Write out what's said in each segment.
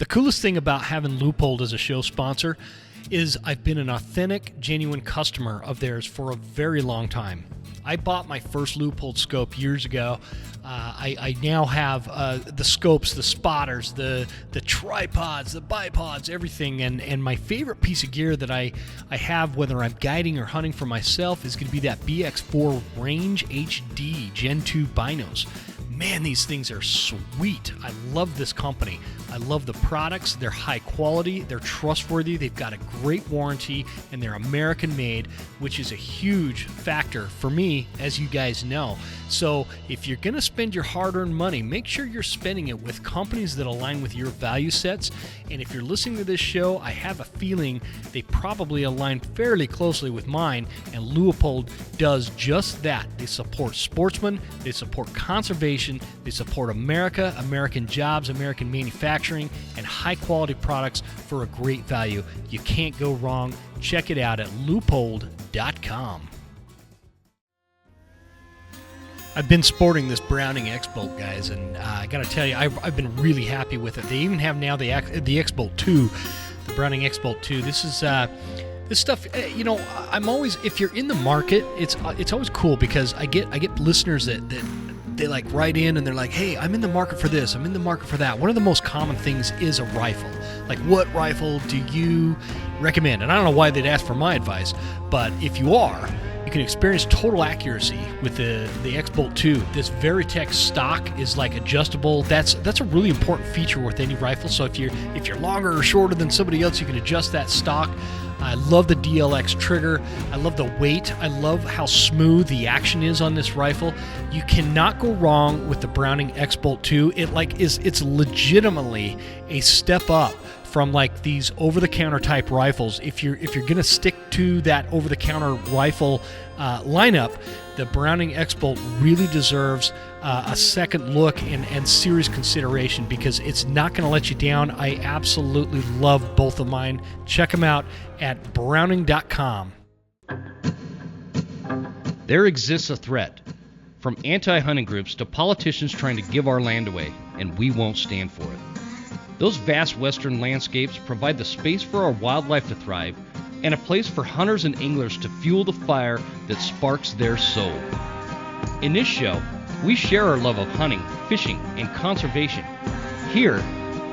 The coolest thing about having Loopold as a show sponsor is I've been an authentic, genuine customer of theirs for a very long time. I bought my first Loopold scope years ago. I now have the scopes, the spotters, the tripods, the bipods, everything. And my favorite piece of gear that I have, whether I'm guiding or hunting for myself, is going to be that BX4 Range HD Gen 2 binos. Man, these things are sweet. I love this company. I love the products. They're high quality. They're trustworthy. They've got a great warranty, and they're American made, which is a huge factor for me, as you guys know. So if you're going to spend your hard-earned money, make sure you're spending it with companies that align with your value sets. And if you're listening to this show, I have a feeling they probably align fairly closely with mine, and Leupold does just that. They support sportsmen. They support conservation. They support America, American jobs, American manufacturing, and high-quality products for a great value. You can't go wrong. Check it out at leupold.com. I've been sporting this Browning X-Bolt, guys, and I got to tell you, I've been really happy with it. They even have now the X-Bolt 2, the Browning X-Bolt 2. This is this stuff. You know, I'm always, if you're in the market, it's always cool because I get listeners that they like write in and they're like, hey, I'm in the market for this, I'm in the market for that. One of the most common things is a rifle. Like, what rifle do you recommend? And I don't know why they'd ask for my advice, but if you are, you can experience total accuracy with the X-Bolt 2. This Veritech stock is like adjustable. That's a really important feature with any rifle. So if you're longer or shorter than somebody else, you can adjust that stock. I love the DLX trigger. I love the weight. I love how smooth the action is on this rifle. You cannot go wrong with the Browning X-Bolt 2. It's legitimately a step up from like these over-the-counter type rifles. If you're gonna stick to that over-the-counter rifle lineup, the Browning X-Bolt really deserves a second look and serious consideration because it's not gonna let you down. I absolutely love both of mine. Check them out at browning.com. There exists a threat, from anti-hunting groups to politicians trying to give our land away, and we won't stand for it. Those vast western landscapes provide the space for our wildlife to thrive and a place for hunters and anglers to fuel the fire that sparks their soul. In this show, we share our love of hunting, fishing, and conservation. Here,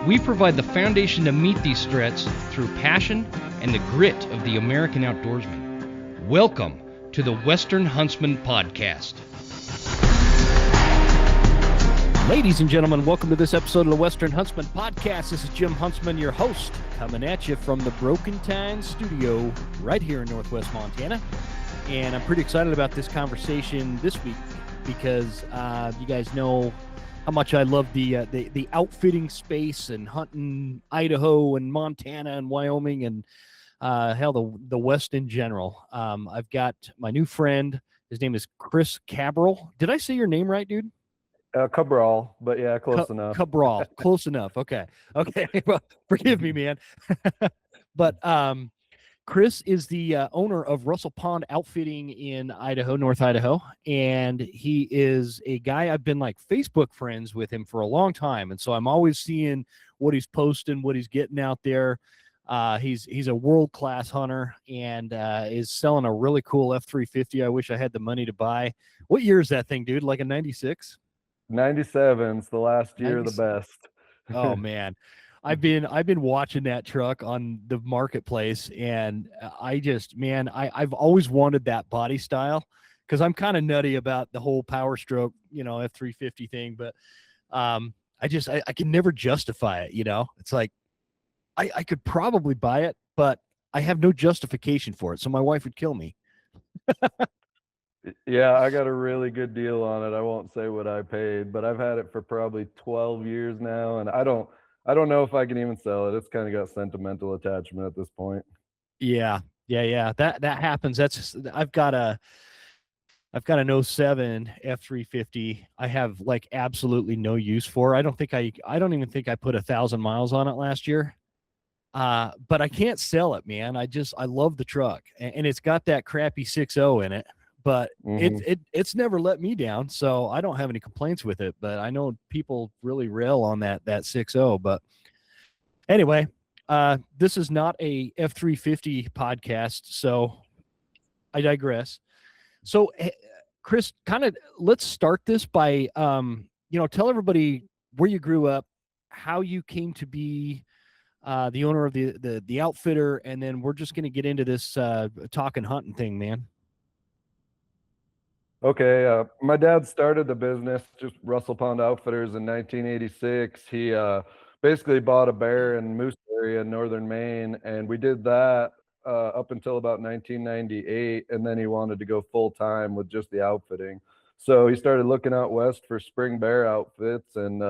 we provide the foundation to meet these threats through passion and the grit of the American outdoorsman. Welcome to the Western Huntsman Podcast. Ladies and gentlemen, welcome to this episode of the Western Huntsman Podcast. This is Jim Huntsman, your host, coming at you from the Broken Tine Studio right here in Northwest Montana. And I'm pretty excited about this conversation this week because you guys know how much I love the outfitting space and hunting Idaho and Montana and Wyoming and hell, the West in general. I've got my new friend. His name is Chris Cabral. Did I say your name right, dude? Cabral, but yeah, close enough. Cabral, close enough. Okay. Well, forgive me, man. But Chris is the owner of Russell Pond Outfitting in Idaho, North Idaho, and he is a guy I've been like Facebook friends with him for a long time, and so I'm always seeing what he's posting, what he's getting out there. He's a world-class hunter and is selling a really cool F350. I wish I had the money to buy. What year is that thing, dude? Like a 96? 97's the last year, the best. Oh man, I've been watching that truck on the marketplace, and I've always wanted that body style because I'm kind of nutty about the whole Power Stroke, F350 thing, but I can never justify it. It's like I could probably buy it, but I have no justification for it, so my wife would kill me. Yeah, I got a really good deal on it. I won't say what I paid, but I've had it for probably 12 years now, and I don't know if I can even sell it. It's kind of got sentimental attachment at this point. Yeah. That happens. I've got an 07 F350. I have like absolutely no use for. I don't even think I put 1,000 miles on it last year. But I can't sell it, man. I love the truck, and it's got that crappy 6.0 in it. But it's never let me down, so I don't have any complaints with it. But I know people really rail on that 6.0. But Anyway, this is not a F-350 podcast, so I digress. So, Chris, kind of let's start this by, tell everybody where you grew up, how you came to be the owner of the outfitter, and then we're just going to get into this talking hunting thing, man. Okay, my dad started the business, just Russell Pond Outfitters, in 1986. He basically bought a bear and moose area in northern Maine, and we did that up until about 1998, and then he wanted to go full time with just the outfitting. So he started looking out west for spring bear outfits, and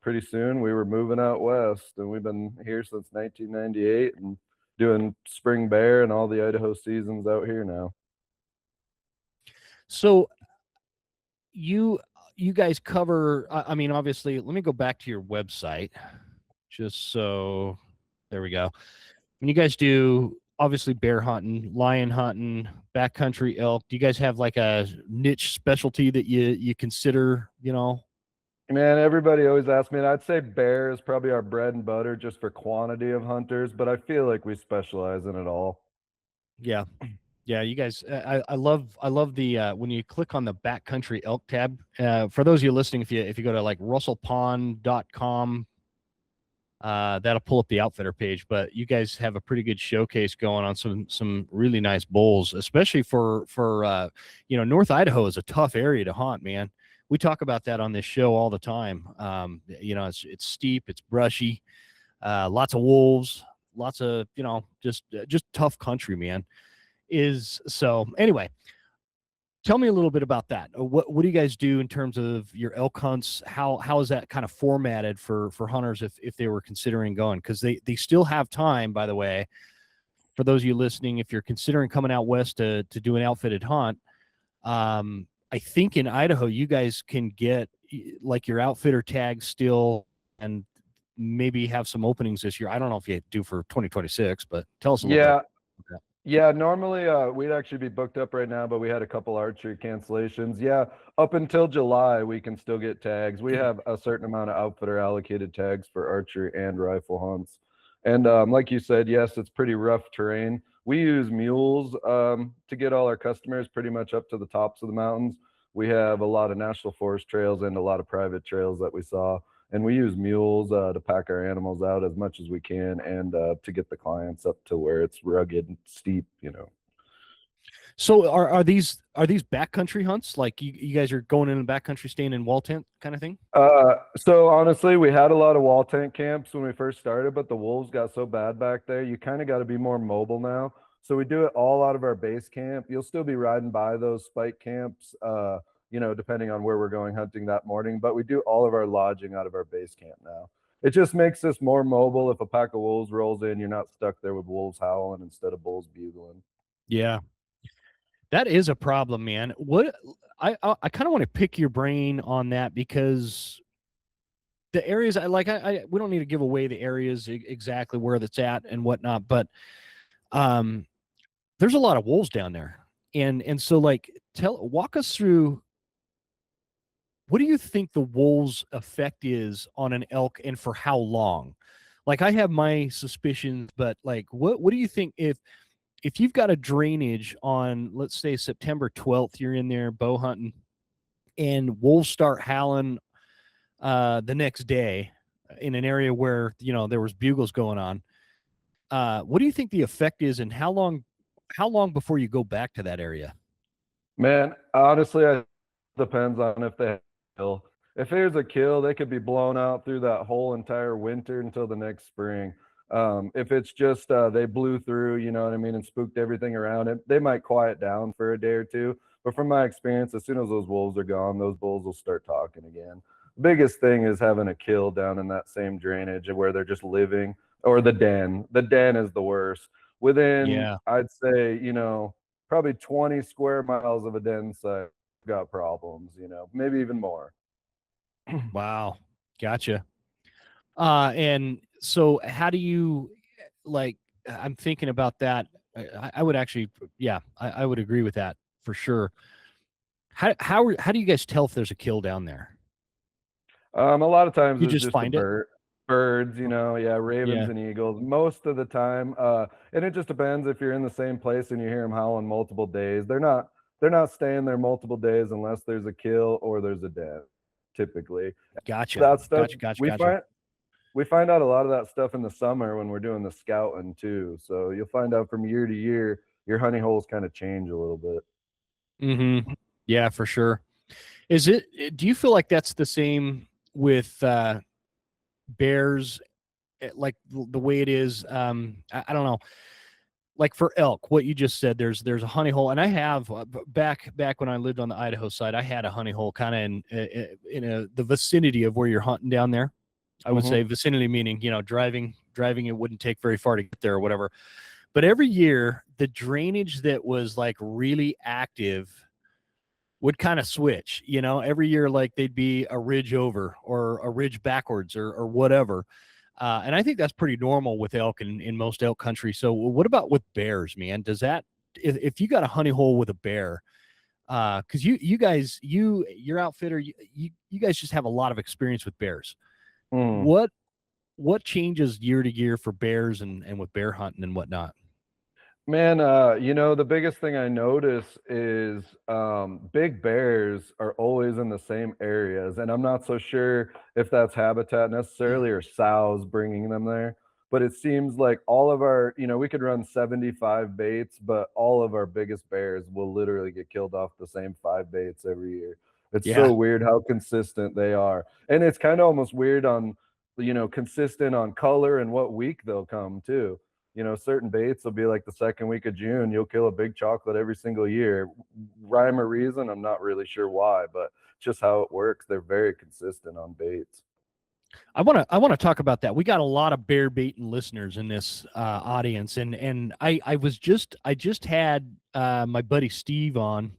pretty soon we were moving out west, and we've been here since 1998 and doing spring bear and all the Idaho seasons out here now. So you guys cover, I mean, obviously, let me go back to your website just so there we go. When you guys do obviously bear hunting, lion hunting, backcountry elk, do you guys have like a niche specialty that you consider, Man, everybody always asks me, and I'd say bear is probably our bread and butter just for quantity of hunters, but I feel like we specialize in it all. Yeah. Yeah, you guys, I love the when you click on the backcountry elk tab. For those of you listening, if you go to like russellpond.com, that'll pull up the outfitter page. But you guys have a pretty good showcase going on some really nice bulls, especially for North Idaho is a tough area to hunt, man. We talk about that on this show all the time. It's steep, it's brushy, lots of wolves, lots of just tough country, man. Anyway, tell me a little bit about that. What do you guys do in terms of your elk hunts? How is that kind of formatted for hunters if they were considering going? Because they still have time, by the way, for those of you listening, if you're considering coming out west to do an outfitted hunt. I think in Idaho you guys can get like your outfitter tag still and maybe have some openings this year. I don't know if you do for 2026, but tell us a little bit about that. Yeah, normally we'd actually be booked up right now, but we had a couple archery cancellations. Yeah, up until July, we can still get tags. We have a certain amount of outfitter allocated tags for archery and rifle hunts. And like you said, yes, it's pretty rough terrain. We use mules to get all our customers pretty much up to the tops of the mountains. We have a lot of national forest trails and a lot of private trails that we saw. And we use mules to pack our animals out as much as we can and to get the clients up to where it's rugged and steep. So are these backcountry hunts? Like you guys are going in the backcountry, staying in wall tent kind of thing? So honestly, we had a lot of wall tent camps when we first started, but the wolves got so bad back there. You kind of got to be more mobile now. So we do it all out of our base camp. You'll still be riding by those spike camps, depending on where we're going hunting that morning. But we do all of our lodging out of our base camp now. It just makes us more mobile. If a pack of wolves rolls in, you're not stuck there with wolves howling instead of bulls bugling. Yeah. That is a problem, man. What I kind of want to pick your brain on that because the areas we don't need to give away the areas exactly where that's at and whatnot, but there's a lot of wolves down there, and so like walk us through. What do you think the wolves' effect is on an elk, and for how long? Like I have my suspicions, but like what do you think if you've got a drainage on, let's say September 12th, you're in there bow hunting and wolves start howling the next day in an area where, there was bugles going on. What do you think the effect is and how long before you go back to that area? Man, honestly, it depends on if they have a kill. If there's a kill, they could be blown out through that whole entire winter until the next spring. If it's just they blew through, you know what I mean, and spooked everything around it, they might quiet down for a day or two. But from my experience, as soon as those wolves are gone, those bulls will start talking again. The biggest thing is having a kill down in that same drainage where they're just living, or the den. The den is the worst. Within, I'd say, probably 20 square miles of a den site, got problems, maybe even more. Wow. Gotcha. And so how do you I'm thinking about that. I would actually, I would agree with that for sure. How do you guys tell if there's a kill down there? A lot of times You it's just just a find it? bird. birds, yeah, ravens Yeah. and eagles most of the time. And it just depends if you're in the same place and you hear them howling multiple days. They're not staying there multiple days unless there's a kill or there's a death, typically. Gotcha. That stuff Gotcha. Gotcha. we Gotcha. find we find out a lot of that stuff in the summer when we're doing the scouting too. So you'll find out from year to year your honey holes kind of change a little bit. Mm-hmm. Yeah, for sure. Do you feel like that's the same with bears, like the way it is? I don't know. Like for elk, what you just said, there's a honey hole, and I have back when I lived on the Idaho side, I had a honey hole kind of in the vicinity of where you're hunting down there. I would Hmm. say vicinity meaning driving it wouldn't take very far to get there or whatever. But every year, the drainage that was like really active would kind of switch, every year, like they'd be a ridge over or a ridge backwards or whatever. And I think that's pretty normal with elk in most elk country. So what about with bears, man? Does that, if you got a honey hole with a bear, cause you guys, your outfitter, you guys just have a lot of experience with bears. Mm. What changes year to year for bears and with bear hunting and whatnot? Man, the biggest thing I notice is big bears are always in the same areas, and I'm not so sure if that's habitat necessarily or sows bringing them there. But it seems like all of our, we could run 75 baits, but all of our biggest bears will literally get killed off the same 5 baits every year. It's Yeah. so weird how consistent they are, and it's kind of almost weird on, consistent on color and what week they'll come too. Certain baits will be like the second week of June, you'll kill a big chocolate every single year. Rhyme or reason, I'm not really sure why, but just how it works. They're very consistent on baits. I want to talk about that. We got a lot of bear baiting listeners in this audience, and I just had my buddy Steve on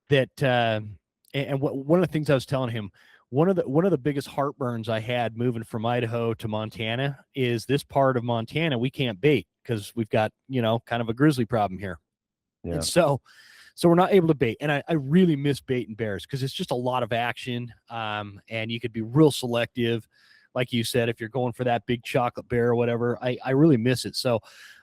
that, and one of the things I was telling him, one of the biggest heartburns I had moving from Idaho to Montana is this part of Montana we can't bait because we've got kind of a grizzly problem here, and Yeah. so we're not able to bait. And I really miss baiting bears because it's just a lot of action. And you could be real selective. Like you said, if you're going for that big chocolate bear or whatever, I really miss it. So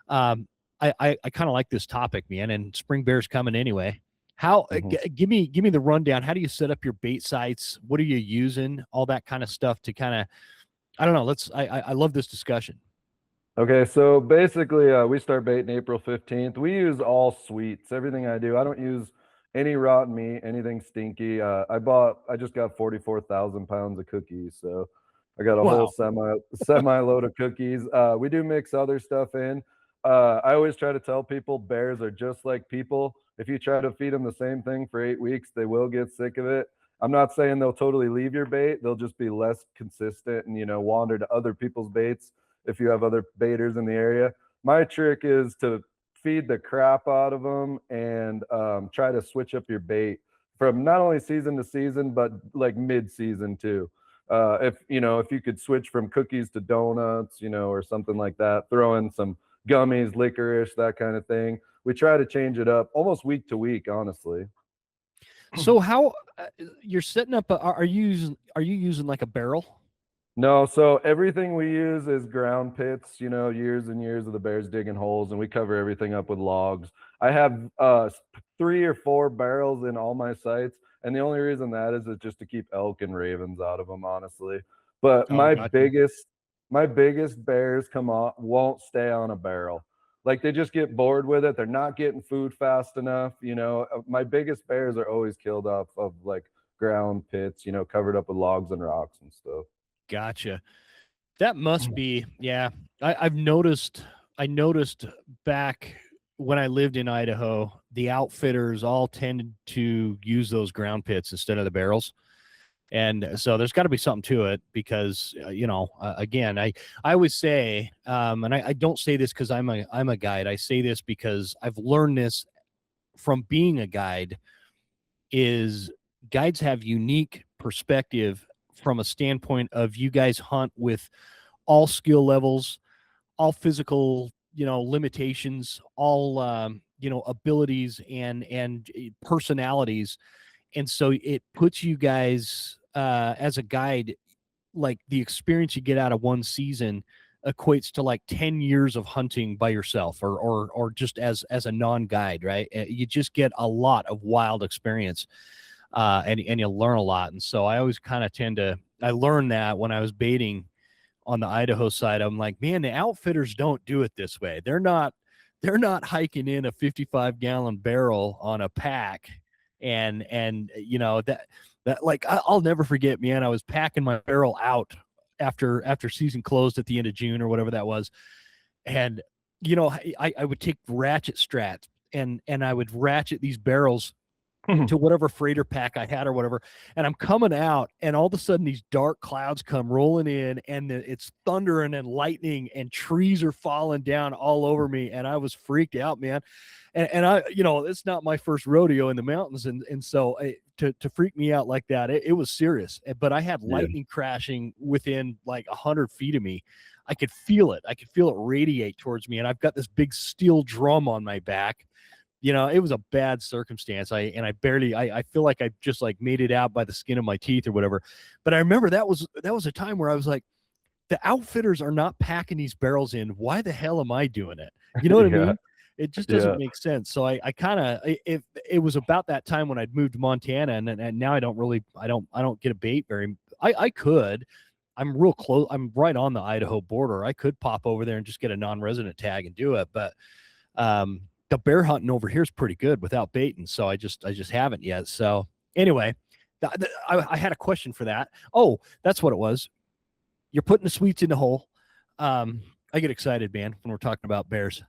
I kind of like this topic, man, and spring bear's coming anyway. How, Mhm. give me the rundown. How do you set up your bait sites? What are you using? All that kind of stuff to kind of, I don't know. I love this discussion. Okay, so basically, we start baiting April 15th. We use all sweets, everything I do. I don't use any rotten meat, anything stinky. I just got 44,000 pounds of cookies, so I got a whole Wow. semi load of cookies. We do mix other stuff in. I always try to tell people bears are just like people. If you try to feed them the same thing for 8 weeks, they will get sick of it. I'm not saying they'll totally leave your bait. They'll just be less consistent and wander to other people's baits if you have other baiters in the area. My trick is to feed the crap out of them and try to switch up your bait from not only season to season, but like mid-season too. If you could switch from cookies to donuts, or something like that, throw in some gummies, licorice, that kind of thing. We try to change it up almost week to week, honestly. So how you're setting up? Are you using like a barrel? No, so everything we use is ground pits, years and years of the bears digging holes, and we cover everything up with logs. I have 3 or 4 barrels in all my sites, and the only reason that is just to keep elk and ravens out of them, honestly. But Oh, gotcha. my biggest bears come on won't stay on a barrel. Like they just get bored with it. They're not getting food fast enough. My biggest bears are always killed off of like ground pits, covered up with logs and rocks and stuff. Gotcha. That must be, yeah. I've noticed. I noticed back when I lived in Idaho, the outfitters all tended to use those ground pits instead of the barrels, and so there's got to be something to it because again, I always say, and I don't say this because I'm a guide. I say this because I've learned this from being a guide. Is guides have unique perspective from a standpoint of you guys hunt with all skill levels, all physical, limitations, all abilities and personalities, and so it puts you guys as a guide. like the experience you get out of one season equates to like 10 years of hunting by yourself, or just as a non-guide, right? You just get a lot of wild experience, and you learn a lot. And so I always kind of I learned that when I was baiting on the Idaho side. I'm like, man, the outfitters don't do it this way. They're not hiking in a 55-gallon barrel on a pack, and that like I'll never forget, man. I was packing my barrel out after season closed at the end of June or whatever that was, and I would take ratchet strats, and I would ratchet these barrels to whatever freighter pack I had or whatever. And I'm coming out, and all of a sudden these dark clouds come rolling in, and it's thundering and lightning, and trees are falling down all over me. And I was freaked out, man. And I, it's not my first rodeo in the mountains. And so to freak me out like that, it was serious. But I had lightning crashing within like 100 feet of me. I could feel it. I could feel it radiate towards me. And I've got this big steel drum on my back. It was a bad circumstance. I barely, I feel like I just like made it out by the skin of my teeth or whatever. But I remember that was a time where I was like, the outfitters are not packing these barrels in. Why the hell am I doing it? You know what I mean? It just doesn't make sense. So I kind of, if it was about that time when I'd moved to Montana, and now I don't get a bait I could. I'm real close. I'm right on the Idaho border. I could pop over there and just get a non-resident tag and do it. But, the bear hunting over here is pretty good without baiting. So I just haven't yet. So anyway, I had a question for that. Oh, that's what it was. You're putting the sweets in the hole. I get excited, man, when we're talking about bears.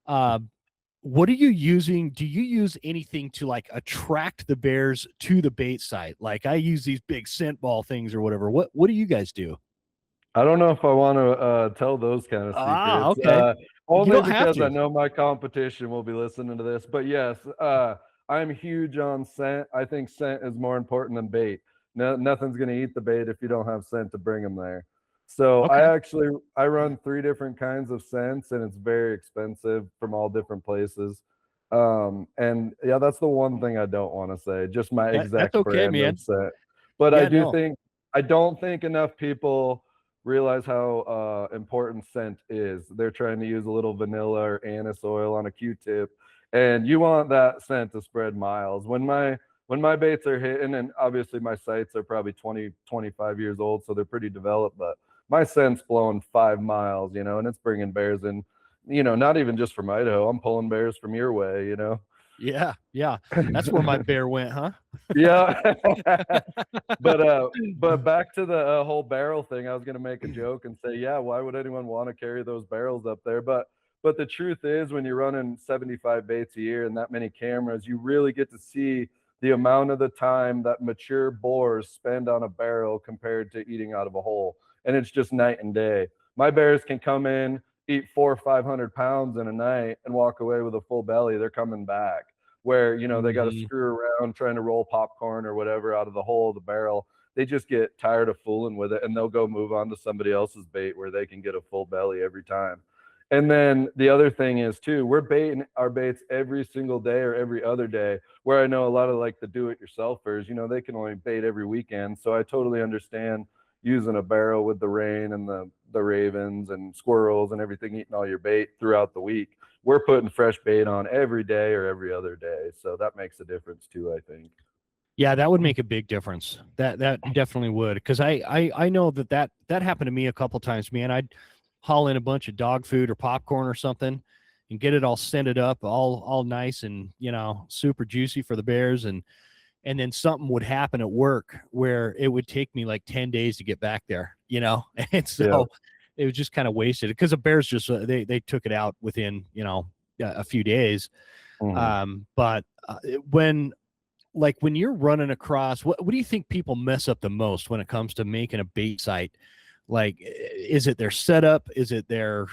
What are you using? Do you use anything to like attract the bears to the bait site? Like I use these big scent ball things or whatever. What do you guys do? I don't know if I want to tell those kind of secrets. Okay. You Only don't have because to. I know my competition will be listening to this. But yes, I'm huge on scent. I think scent is more important than bait. No, nothing's going to eat the bait if you don't have scent to bring them there. So Okay. I run 3 different kinds of scents, and it's very expensive from all different places. And yeah, that's the one thing I don't want to say. Just my That's exact okay, brand man. of scent. But Yeah, no. I don't think enough people realize how important scent is. They're trying to use a little vanilla or anise oil on a Q-tip, and you want that scent to spread miles. When my baits are hitting, and obviously my sights are probably 20, 25 years old, so they're pretty developed, but my scent's blowing 5 miles, and it's bringing bears in, not even just from Idaho. I'm pulling bears from your way. Yeah. That's where my bear went, huh? Yeah. But back to the whole barrel thing, I was going to make a joke and say, yeah, why would anyone want to carry those barrels up there? But the truth is, when you're running 75 baits a year and that many cameras, you really get to see the amount of the time that mature boars spend on a barrel compared to eating out of a hole. And it's just night and day. My bears can come in, eat 400 or 500 pounds in a night and walk away with a full belly. They're coming back, where they got to screw around trying to roll popcorn or whatever out of the hole of the barrel. They just get tired of fooling with it, and they'll go move on to somebody else's bait where they can get a full belly every time. And then the other thing is too, we're baiting our baits every single day or every other day, where I know a lot of like the do-it-yourselfers, they can only bait every weekend. So I totally understand using a barrel with the rain and the ravens and squirrels and everything eating all your bait throughout the week. We're putting fresh bait on every day or every other day. So that makes a difference too, I think. Yeah, that would make a big difference. That definitely would, because I know that happened to me a couple times, man. I'd haul in a bunch of dog food or popcorn or something and get it all scented up, all nice and super juicy for the bears, and then something would happen at work where it would take me like 10 days to get back there, and so it was just kind of wasted because the bears just they took it out within a few days. But when you're running across, what do you think people mess up the most when it comes to making a bait site? Like, is it their setup? Is it their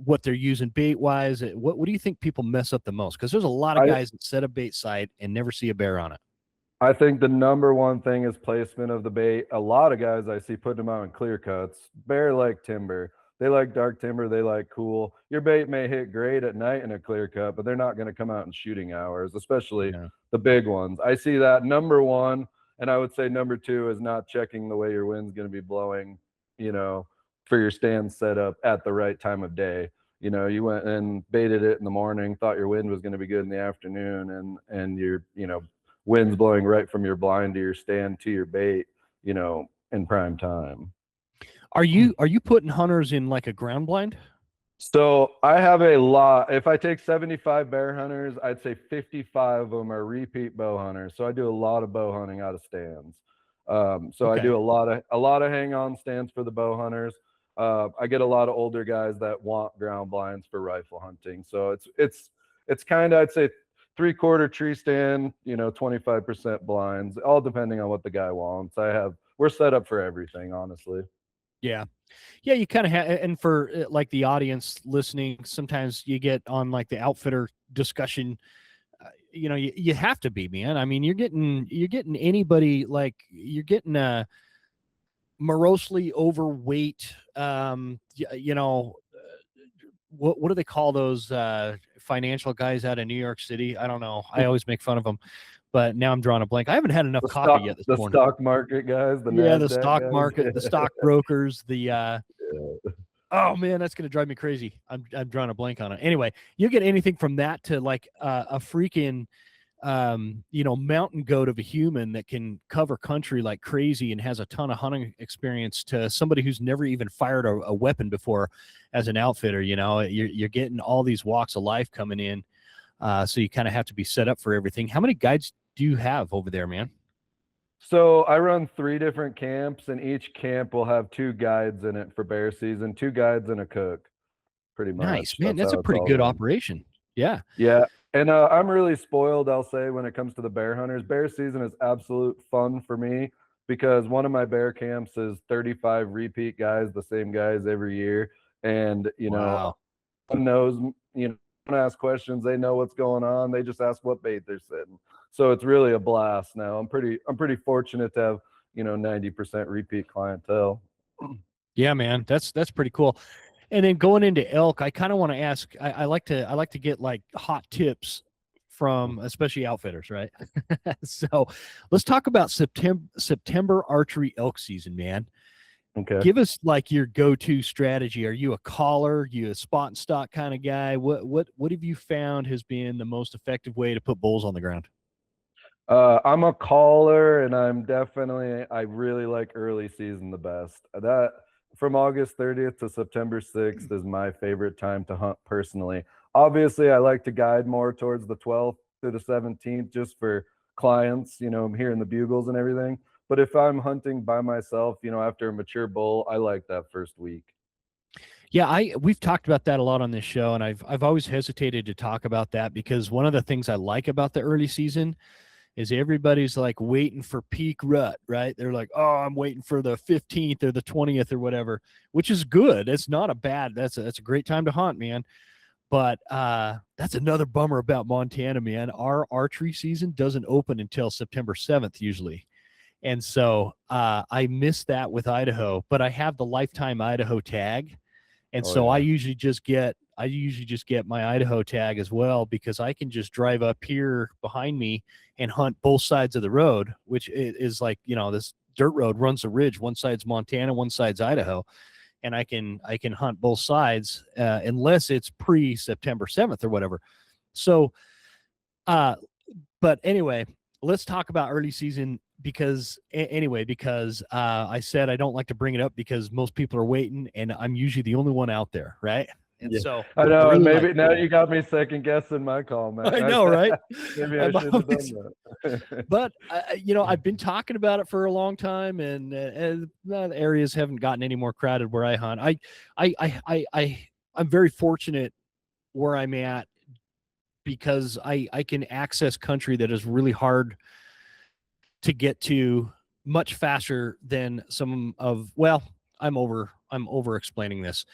what they're using bait wise? What do you think people mess up the most? Because there's a lot of guys that set a bait site and never see a bear on it. I think the number one thing is placement of the bait. A lot of guys I see putting them out in clear cuts. Bear like timber. They like dark timber. They like cool. Your bait may hit great at night in a clear cut, but they're not going to come out in shooting hours, especially the big ones. I see that number one. And I would say number two is not checking the way your wind's going to be blowing, you know, for your stand setup at the right time of day. You know, you went and baited it in the morning, thought your wind was going to be good in the afternoon, and your, you know, wind's blowing right from your blind to your stand to your bait, you know, in prime time. Are you putting hunters in like a ground blind? So I have a lot. If I take 75 bear hunters, I'd say 55 of them are repeat bow hunters. So I do a lot of bow hunting out of stands. So I Okay. do a lot of hang on stands for the bow hunters. I get a lot of older guys that want ground blinds for rifle hunting. So it's kind of, I'd say, 3/4 tree stand, you know, 25% blinds, all depending on what the guy wants. We're set up for everything, honestly. Yeah. Yeah, you kind of have, and for like the audience listening, sometimes you get on like the outfitter discussion. You know, you have to be, man. I mean, you're getting anybody, like you're getting a morosely overweight. You know, what do they call those financial guys out of New York City? I don't know. I always make fun of them, but now I'm drawing a blank. I haven't had enough coffee yet this The morning. stock market guys, the Yeah, the NASDAQ stock guys. market, the stock brokers, the Yeah. oh man, that's gonna drive me crazy. I'm drawing a blank on it. Anyway, you get anything from that to like a freaking you know, mountain goat of a human that can cover country like crazy and has a ton of hunting experience, to somebody who's never even fired a weapon before as an outfitter. You know, you're getting all these walks of life coming in, so you kind of have to be set up for everything. How many guides do you have over there, man? So I run 3 different camps, and each camp will have 2 guides in it for bear season, 2 guides and a cook, pretty Nice, much. man. That's That's a how it's pretty all good run. operation. Yeah. Yeah. And I'm really spoiled, I'll say, when it comes to the bear hunters. Bear season is absolute fun for me because one of my bear camps is 35 repeat guys, the same guys every year. And, you know, Wow. knows, you know, don't ask questions. They know what's going on. They just ask what bait they're setting. So it's really a blast now. I'm pretty fortunate to have, you know, 90% repeat clientele. Yeah, man. That's pretty cool. And then going into elk, I kind of want to ask. I like to get like hot tips from especially outfitters, right? So let's talk about September archery elk season, man. Okay. Give us like your go-to strategy. Are you a caller? You a spot and stock kind of guy? What have you found has been the most effective way to put bulls on the ground? I'm a caller, and I really like early season the best. That from August 30th to September 6th is my favorite time to hunt personally. Obviously, I like to guide more towards the 12th to the 17th just for clients, you know, I'm hearing the bugles and everything. But if I'm hunting by myself, you know, after a mature bull, I like that first week. Yeah, we've talked about that a lot on this show, and I've always hesitated to talk about that because one of the things I like about the early season is everybody's like waiting for peak rut, right? They're like, oh, I'm waiting for the 15th or the 20th or whatever, which is good. It's not a bad, that's a great time to hunt, man. But that's another bummer about Montana, man. Our archery season doesn't open until September 7th usually. And so I miss that with Idaho, but I have the lifetime Idaho tag. And Oh so yeah. I usually just get my Idaho tag as well, because I can just drive up here behind me and hunt both sides of the road, which is like, you know, this dirt road runs a ridge. One side's Montana, one side's Idaho, and I can hunt both sides unless it's pre September 7th or whatever. So, uh, but anyway, let's talk about early season because I said I don't like to bring it up because most people are waiting and I'm usually the only one out there, right? And Yeah, so I I know, and really like maybe now you got me second guessing my call, man. I know, right? Maybe I I'm should have always, done that. but you know, I've been talking about it for a long time, and the areas haven't gotten any more crowded where I hunt. I'm very fortunate where I'm at because I can access country that is really hard to get to much faster than some of, well, I'm over explaining this.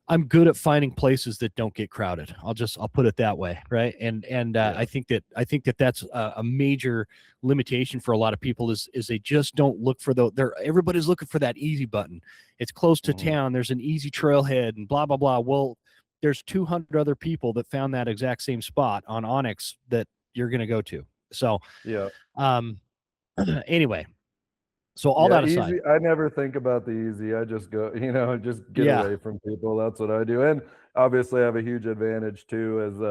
I'm good at finding places that don't get crowded. I'll put it that way, right? And Yeah. I think that that's a major limitation for a lot of people is they just don't look for everybody's looking for that easy button. It's close to Mhm. town. There's an easy trailhead and blah blah blah. Well, there's 200 other people that found that exact same spot on Onyx that you're going to go to. So, Yeah. um, Anyway, so all Yeah, that aside, easy. I never think about the easy. I just go, just get yeah, away from people. That's what I do. And obviously I have a huge advantage too, as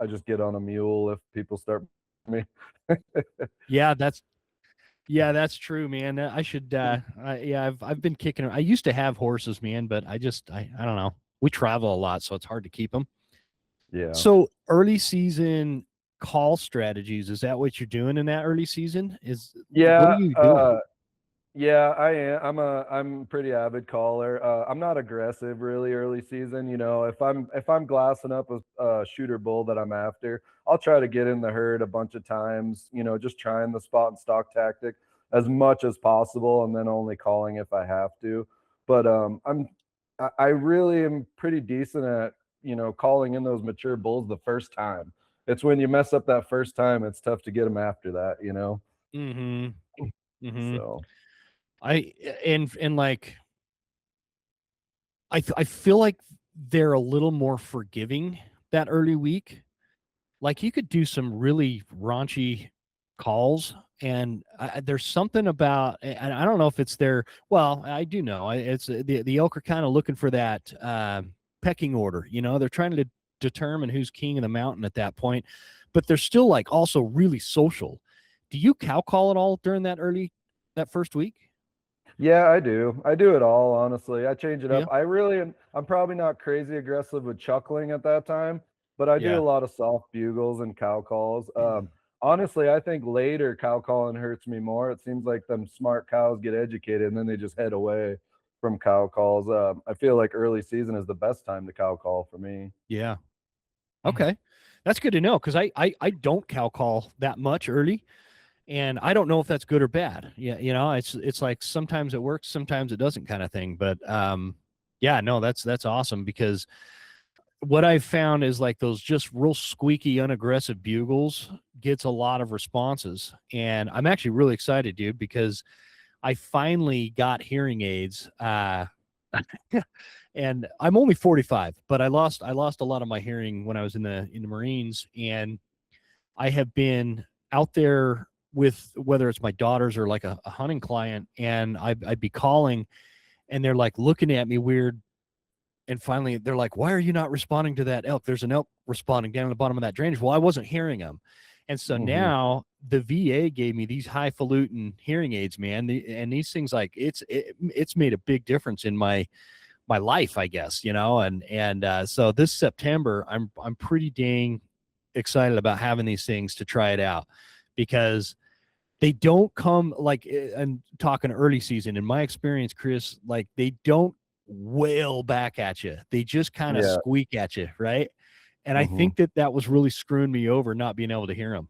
I just get on a mule if people start me. yeah, that's true, man. I should, yeah, I've been kicking. I used to have horses, man, but I don't know. We travel a lot, so it's hard to keep them. Yeah. So early season call strategies, is that what you're doing in that early season? What are Yeah, you doing? yeah, I am. I'm a pretty avid caller. I'm not aggressive really early season. If I'm glassing up a shooter bull that I'm after, I'll try to get in the herd a bunch of times. Just trying the spot and stock tactic as much as possible, and then only calling if I have to. But I really am pretty decent at calling in those mature bulls the first time. It's when you mess up that first time, it's tough to get them after that. Mm-hmm. Mm-hmm. So. I and like I feel like they're a little more forgiving that early week. Like you could do some really raunchy calls, and there's something about, and I don't know if it's their. Well, I do know it's the elk are kind of looking for that pecking order. They're trying to determine who's king of the mountain at that point, but they're still like also really social. Do you cow call at all during that first week? Yeah, I do. I do it all, honestly. I change it up. Yeah, I'm probably not crazy aggressive with chuckling at that time, but I do yeah. a lot of soft bugles and cow calls. Honestly, I think later cow calling hurts me more. It seems like them smart cows get educated and then they just head away from cow calls. I feel like early season is the best time to cow call for me. Yeah. Okay. That's good to know because I don't cow call that much early, and I don't know if that's good or bad. Yeah, it's like sometimes it works, sometimes it doesn't, kind of thing. But yeah, no, that's awesome because what I've found is like those just real squeaky, unaggressive bugles gets a lot of responses, and I'm actually really excited, dude, because I finally got hearing aids. And I'm only 45, but I lost a lot of my hearing when I was in the Marines, and I have been out there with whether it's my daughters or like a hunting client, and I'd be calling, and they're like looking at me weird, and finally they're like, "Why are you not responding to that elk? There's an elk responding down at the bottom of that drainage." Well, I wasn't hearing them, and so Hmm. now the VA gave me these highfalutin hearing aids, man, and these things like it's made a big difference in my life, I guess, and so this September, I'm pretty dang excited about having these things to try it out because they don't come like I'm talking early season. In my experience, Chris, like they don't wail back at you. They just kind of Yeah. squeak at you, right? And I Hmm. think that was really screwing me over not being able to hear them.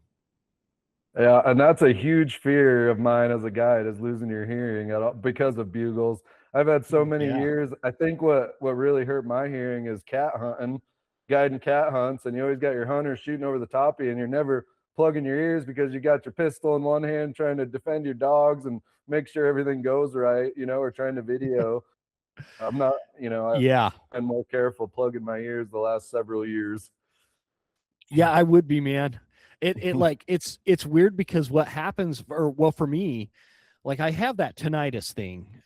Yeah, and that's a huge fear of mine as a guide is losing your hearing because of bugles. I've had so many Yeah. years. I think what really hurt my hearing is cat hunting, guiding cat hunts, and you always got your hunter shooting over the top of you, and you're never plugging your ears because you got your pistol in one hand trying to defend your dogs and make sure everything goes right, or trying to video. I'm not, I've Yeah. been more careful plugging my ears the last several years. Yeah, I would be, man. It like it's weird because what happens, or well, for me, like I have that tinnitus thing.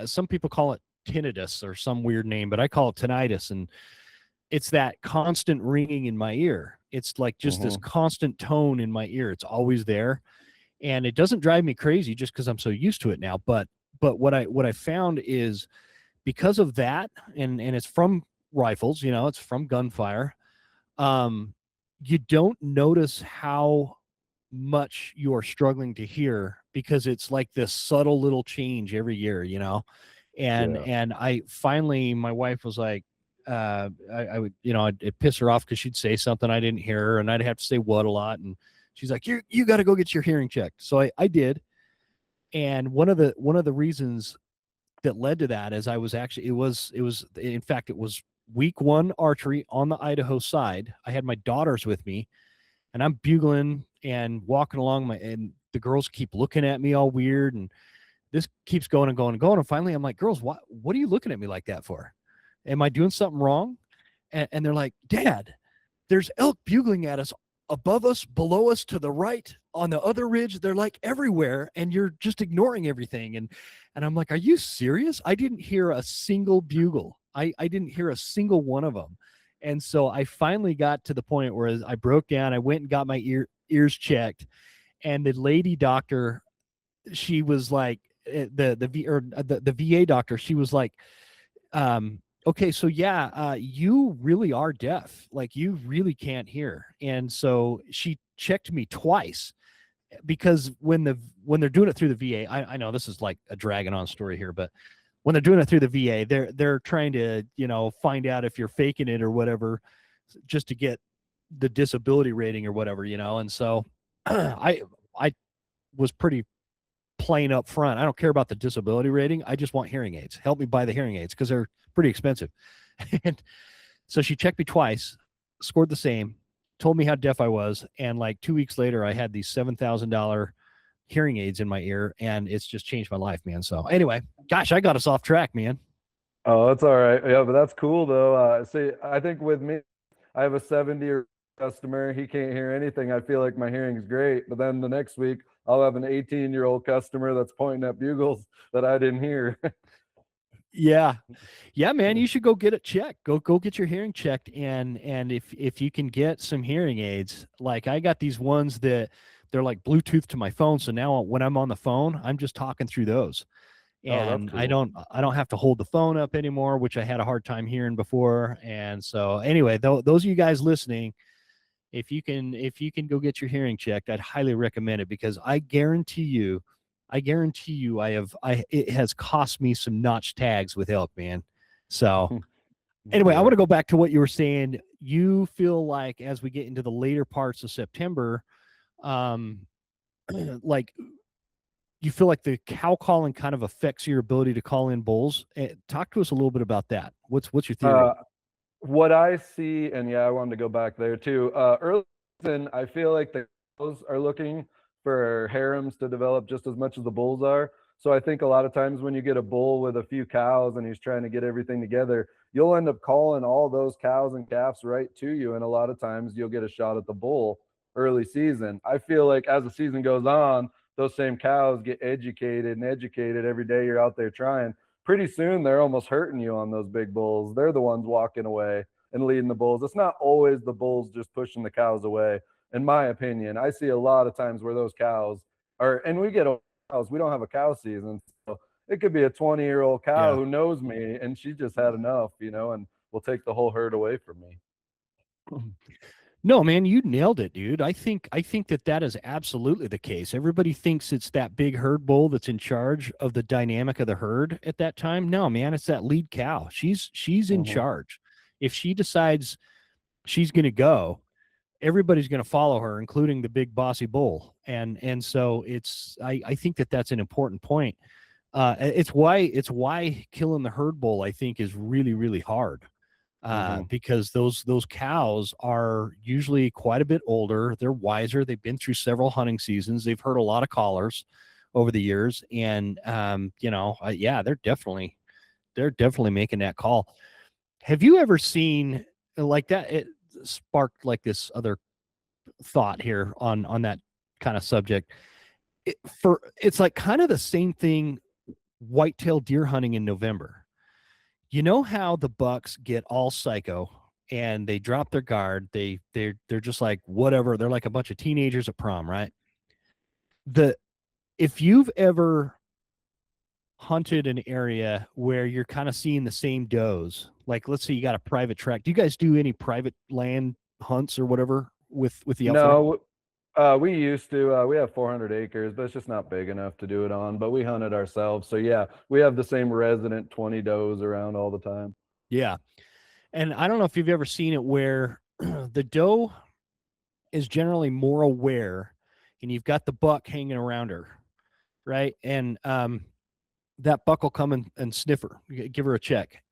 Some people call it tinnitus or some weird name, but I call it tinnitus, and it's that constant ringing in my ear. It's like just this Hmm. constant tone in my ear. It's always there, and it doesn't drive me crazy just because I'm so used to it now. But what I found is because of that, and it's from rifles, it's from gunfire. Um, you don't notice how much you're struggling to hear because it's like this subtle little change every year. and Yeah. and I finally, my wife was like, I would, it piss her off because she'd say something I didn't hear her, and I'd have to say what a lot, and she's like, you got to go get your hearing checked. So I did, and one of the reasons that led to that is I was actually, it was in fact, it was week one archery on the Idaho side. I had my daughters with me, and I'm bugling and walking along, and the girls keep looking at me all weird, and this keeps going and going and going. And finally I'm like, girls, what are you looking at me like that for? Am I doing something wrong? And they're like, Dad, there's elk bugling at us above us, below us, to the right. on the other ridge, they're like everywhere, and you're just ignoring everything. And I'm like, are you serious? I didn't hear a single bugle. I didn't hear a single one of them. And so I finally got to the point where I broke down. I went and got my ears checked, and the lady doctor, she was like, the VA doctor, she was like, okay, so yeah, you really are deaf. Like, you really can't hear. And so she checked me twice, because when they're doing it through the VA, I know this is like a dragging on story here, but when they're doing it through the VA, they're trying to, find out if you're faking it or whatever, just to get the disability rating or whatever, and so I was pretty plain up front. I don't care about the disability rating. I just want hearing aids. Help me buy the hearing aids, because they're pretty expensive. And so she checked me twice, scored the same, told me how deaf I was, and like 2 weeks later, I had these $7,000 hearing aids in my ear, and it's just changed my life, man. So anyway, gosh, I got us off track, man. Oh, that's all right. Yeah, but that's cool though. See, I think with me, I have a 70-year customer. He can't hear anything. I feel like my hearing's great, but then the next week I'll have an 18-year-old customer that's pointing at bugles that I didn't hear. Yeah, man, you should go get it checked. Go get your hearing checked, and if you can get some hearing aids, like I got these ones that they're like Bluetooth to my phone. So now when I'm on the phone, I'm just talking through those, and Oh, that's cool. I don't have to hold the phone up anymore, which I had a hard time hearing before. And so anyway, those of you guys listening, if you can go get your hearing checked, I'd highly recommend it, because I guarantee you, it has cost me some notch tags with elk, man. So anyway, I Yeah. want to go back to what you were saying. You feel like as we get into the later parts of September, um, like you feel like the cow calling kind of affects your ability to call in bulls. Talk to us a little bit about that. What's your theory? Uh, what I see, and yeah, I wanted to go back there too. Early season, I feel like the cows are looking for harems to develop just as much as the bulls are. So I think a lot of times when you get a bull with a few cows and he's trying to get everything together, you'll end up calling all those cows and calves right to you. And a lot of times you'll get a shot at the bull early season. I feel like as the season goes on, those same cows get educated and educated every day you're out there trying. Pretty soon they're almost hurting you on those big bulls. They're the ones walking away and leading the bulls. It's not always the bulls just pushing the cows away. In my opinion, I see a lot of times where those cows are, and we get cows, we don't have a cow season. So it could be a 20-year-old cow Yeah. who knows me and she just had enough, and will take the whole herd away from me. No, man, you nailed it, dude. I think that is absolutely the case. Everybody thinks it's that big herd bull that's in charge of the dynamic of the herd at that time. No, man, it's that lead cow. She's in Mhm. charge. If she decides she's going to go, everybody's going to follow her, including the big bossy bull. And so I think that's an important point. It's why killing the herd bull, I think, is really, really hard. Mhm. Because those cows are usually quite a bit older. They're wiser. They've been through several hunting seasons. They've heard a lot of callers over the years, and yeah, they're definitely making that call. Have you ever seen like that? It sparked like this other thought here on that kind of subject. It's like kind of the same thing. Whitetail deer hunting in November. You know how the bucks get all psycho and they drop their guard. They're just like whatever. They're like a bunch of teenagers at prom, right? The If you've ever hunted an area where you're kind of seeing the same does, like let's say you got a private tract. Do you guys do any private land hunts or whatever with the outfitter? No, we used to. We have 400 acres, but it's just not big enough to do it on. But we hunt it ourselves. So yeah, we have the same resident 20 does around all the time. Yeah. And I don't know if you've ever seen it where the doe is generally more aware and you've got the buck hanging around her, right? And that buck will come and sniff her, give her a check.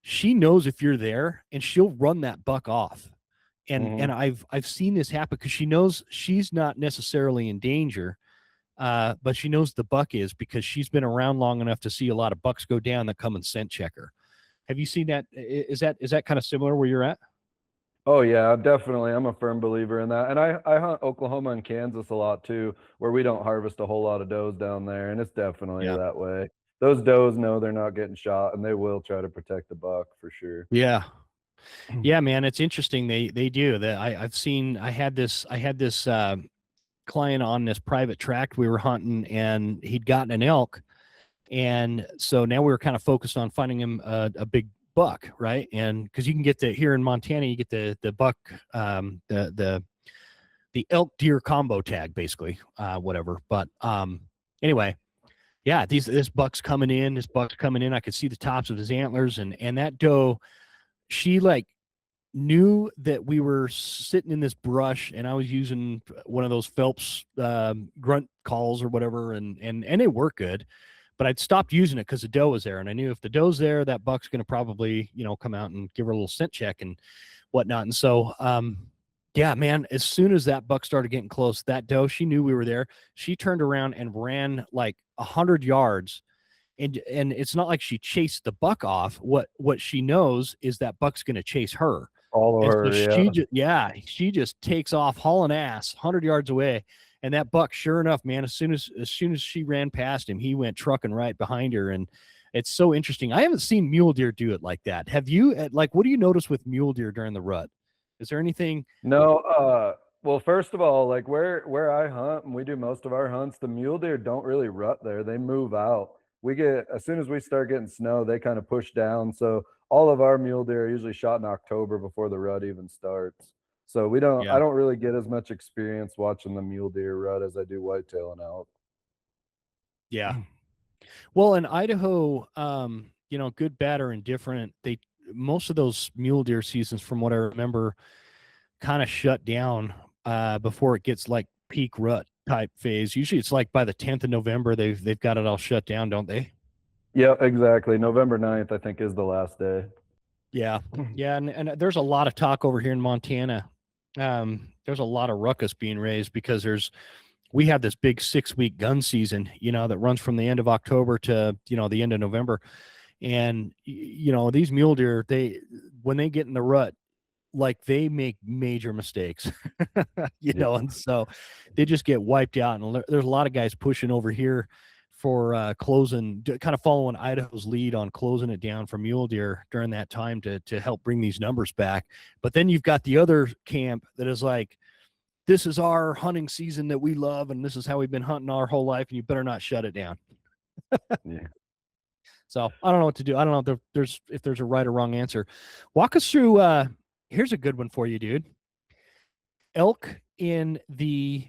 She knows if you're there, and she'll run that buck off. And Hmm. I've seen this happen because she knows she's not necessarily in danger, but she knows the buck is, because she's been around long enough to see a lot of bucks go down that come and scent check her. Have you seen that? Is that kind of similar where you're at? Oh yeah, definitely. I'm a firm believer in that. And I hunt Oklahoma and Kansas a lot too, where we don't harvest a whole lot of does down there, and it's definitely Yeah. that way. Those does know they're not getting shot, and they will try to protect the buck for sure. Yeah. Yeah, man, it's interesting. They do that. I've seen. I had this client on this private tract we were hunting, and he'd gotten an elk, and so now we were kind of focused on finding him a big buck, right? And because you can get the here in Montana, you get the buck, the elk deer combo tag, basically, whatever. But anyway, yeah, this buck's coming in. This buck's coming in. I could see the tops of his antlers, and that doe, she like knew that we were sitting in this brush, and I was using one of those Phelps grunt calls or whatever, and they work good, but I'd stopped using it because the doe was there, and I knew if the doe's there, that buck's going to probably come out and give her a little scent check and whatnot. And so yeah, man, as soon as that buck started getting close, that doe, she knew we were there. She turned around and ran like 100 yards, and it's not like she chased the buck off. What she knows is that buck's going to chase her. All And of her, so yeah. she just takes off hauling ass 100 yards away. And that buck, sure enough, man, as soon as she ran past him, he went trucking right behind her. And it's so interesting. I haven't seen mule deer do it like that. Have you? Like, what do you notice with mule deer during the rut? Is there anything? No, well, first of all, like where I hunt and we do most of our hunts, the mule deer don't really rut there. They move out. We get as soon as we start getting snow, they kind of push down. So all of our mule deer are usually shot in October before the rut even starts. So I Yeah. don't really get as much experience watching the mule deer rut as I do whitetail and elk. Yeah. Well, in Idaho, good, bad, or indifferent, most of those mule deer seasons, from what I remember, kind of shut down before it gets like peak rut type phase. Usually it's like by the 10th of November they've got it all shut down, don't they? Yeah, exactly. November 9th, I think, is the last day. Yeah. Yeah, and there's a lot of talk over here in Montana. There's a lot of ruckus being raised because we have this big 6-week gun season, that runs from the end of October to, the end of November. And these mule deer, when they get in the rut, like they make major mistakes, Yeah. and so they just get wiped out. And there's a lot of guys pushing over here for closing, kind of following Idaho's lead on closing it down for mule deer during that time to help bring these numbers back. But then you've got the other camp that is like, this is our hunting season that we love, and this is how we've been hunting our whole life, and you better not shut it down. Yeah. So I don't know what to do. I don't know if there's a right or wrong answer. Walk us through. Here's a good one for you, dude. Elk in the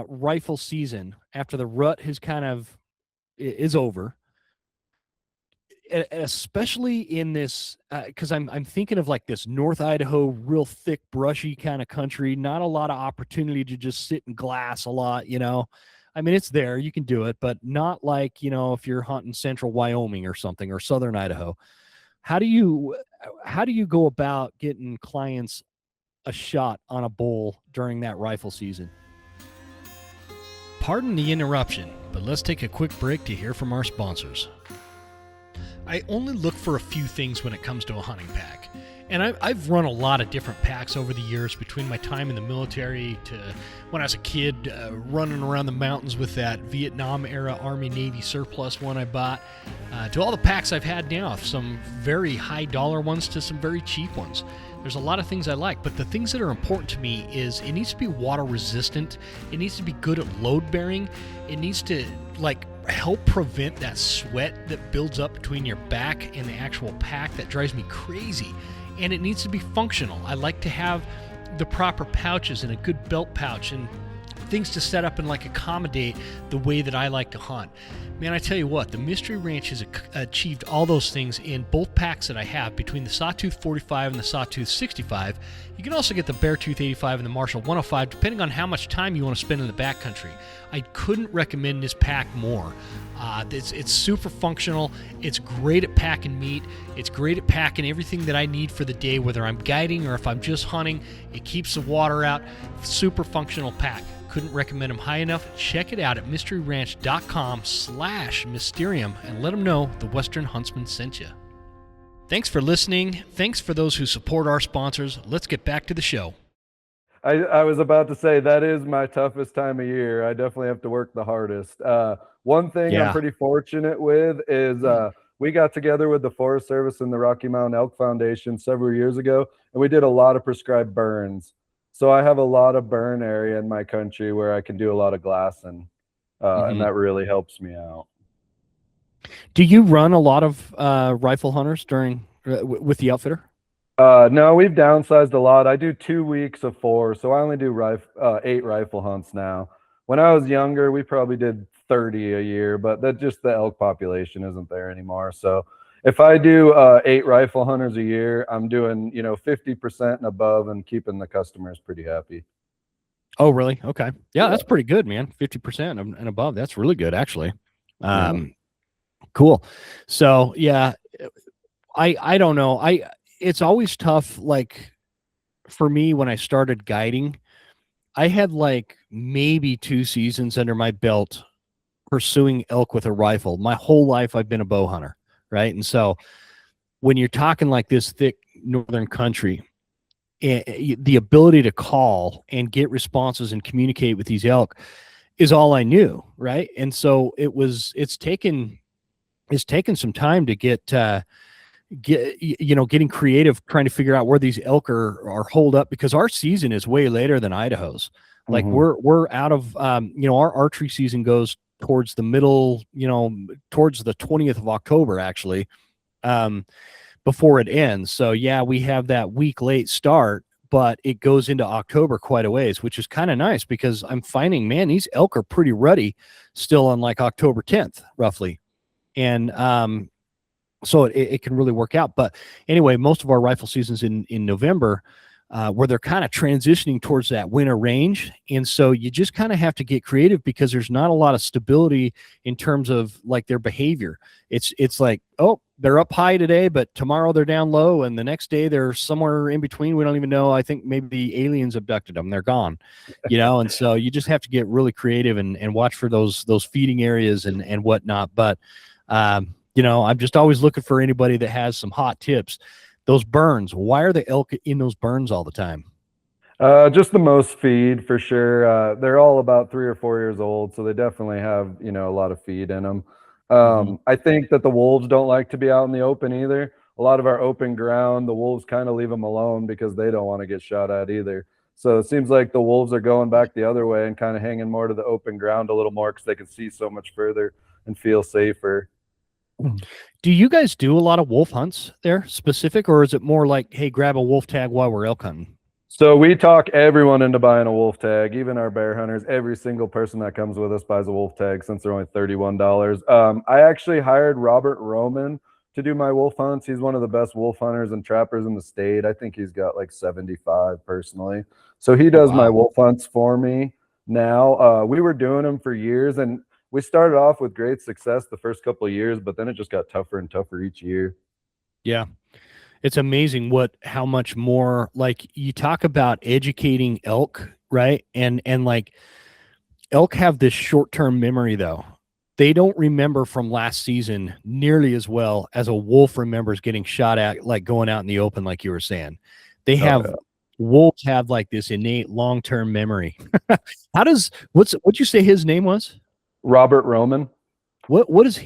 rifle season after the rut has kind of is over, especially in this because I'm thinking of like this North Idaho, real thick, brushy kind of country. Not a lot of opportunity to just sit and glass a lot. I mean, it's there, you can do it, but not like if you're hunting central Wyoming or something, or southern Idaho. How do you go about getting clients a shot on a bull during that rifle season? Pardon the interruption, but let's take a quick break to hear from our sponsors. I only look for a few things when it comes to a hunting pack. And I've run a lot of different packs over the years, between my time in the military to when I was a kid running around the mountains with that Vietnam-era Army-Navy surplus one I bought, to all the packs I've had now, some very high-dollar ones to some very cheap ones. There's a lot of things I like, but the things that are important to me is it needs to be water-resistant, it needs to be good at load-bearing, it needs to, help prevent that sweat that builds up between your back and the actual pack that drives me crazy. And it needs to be functional. I like to have the proper pouches and a good belt pouch and things to set up and accommodate the way that I like to hunt. Man, I tell you what, the Mystery Ranch has achieved all those things in both packs that I have, between the Sawtooth 45 and the Sawtooth 65. You can also get the Beartooth 85 and the Marshall 105, depending on how much time you want to spend in the backcountry. I couldn't recommend this pack more. It's super functional. It's great at packing meat. It's great at packing everything that I need for the day, whether I'm guiding or if I'm just hunting. It keeps the water out. Super functional pack. Couldn't recommend them high enough. Check it out at mysteryranch.com/mysterium and let them know the Western Huntsman sent you. Thanks for listening. Thanks for those who support our sponsors. Let's get back to the show. I was about to say that is my toughest time of year. I definitely have to work the hardest. One thing I'm pretty fortunate with is we got together with the Forest Service and the Rocky Mountain Elk Foundation several years ago, and we did a lot of prescribed burns. So I have a lot of burn area in my country where I can do a lot of glassing, and that really helps me out. Do you run a lot of rifle hunters during with the outfitter? No, we've downsized a lot. I do 2 weeks of 4, so I only do 8 rifle hunts now. When I was younger, we probably did 30 a year, but that just the elk population isn't there anymore. So if I do 8 rifle hunters a year, I'm doing 50% and above and keeping the customers pretty happy. Oh, really? Okay. Yeah, that's pretty good, man. 50% and above. That's really good, actually. Cool. So yeah, I don't know. It's always tough. Like for me, when I started guiding, I had like maybe 2 seasons under my belt pursuing elk with a rifle. My whole life, I've been a bow hunter. Right. And so when you're talking like this thick northern country, the ability to call and get responses and communicate with these elk is all I knew. Right. And so it's taken some time to getting creative, trying to figure out where these elk are holed up, because our season is way later than Idaho's. Like we're out of, our archery season goes towards the middle, towards the 20th of October, actually, before it ends. So yeah, we have that week late start, but it goes into October quite a ways, which is kind of nice because I'm finding, man, these elk are pretty ruddy still on like October 10th, roughly. And, so it can really work out. But anyway, most of our rifle seasons in November, where they're kind of transitioning towards that winter range. And so you just kind of have to get creative because there's not a lot of stability in terms of like their behavior. It's like, oh, they're up high today, but tomorrow they're down low. And the next day they're somewhere in between. We don't even know. I think maybe aliens abducted them. They're gone, and so you just have to get really creative and watch for those feeding areas and whatnot. But, I'm just always looking for anybody that has some hot tips. Those burns, why are the elk in those burns all the time? Just the most feed for sure. They're all about 3 or 4 years old, so they definitely have, a lot of feed in them. I think that the wolves don't like to be out in the open either. A lot of our open ground, the wolves kind of leave them alone because they don't want to get shot at either. So it seems like the wolves are going back the other way and kind of hanging more to the open ground a little more because they can see so much further and feel safer. Do you guys do a lot of wolf hunts there specific, or is it more like, hey, grab a wolf tag while we're elk hunting? So we talk everyone into buying a wolf tag, even our bear hunters. Every single person that comes with us buys a wolf tag since they're only $31. I actually hired Robert Roman to do my wolf hunts. He's one of the best wolf hunters and trappers in the state. I think he's got like 75 personally. So he does my wolf hunts for me now. We were doing them for years, and we started off with great success the first couple of years, but then it just got tougher and tougher each year. Yeah. It's amazing how much more, like, you talk about educating elk, right? And like elk have this short-term memory though. They don't remember from last season nearly as well as a wolf remembers getting shot at, like going out in the open, like you were saying. They have wolves have like this innate long-term memory. What'd you say his name was? Robert Roman.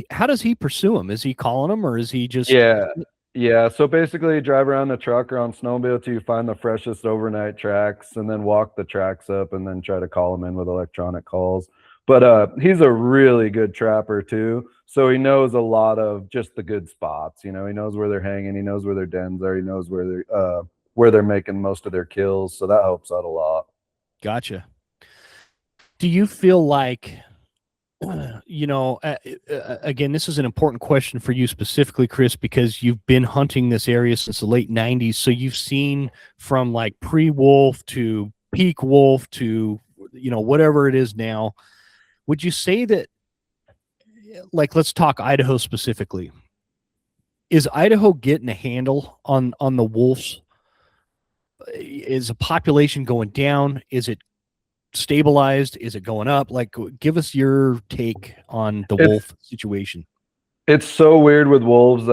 How does he pursue him? Is he calling him, or is he just? Yeah. So basically you drive around the truck or on snowmobile till you find the freshest overnight tracks and then walk the tracks up and then try to call them in with electronic calls. But he's a really good trapper too. So he knows a lot of just the good spots. He knows where they're hanging, he knows where their dens are, he knows where they're making most of their kills. So that helps out a lot. Gotcha. Do you feel like, again, this is an important question for you specifically, Chris, because you've been hunting this area since the late 90s. So you've seen from like pre-wolf to peak wolf to, whatever it is now. Would you say that, like, let's talk Idaho specifically. Is Idaho getting a handle on the wolves? Is the population going down? Is it stabilized? Is it going up? Like, give us your take on the wolf situation. It's so weird with wolves.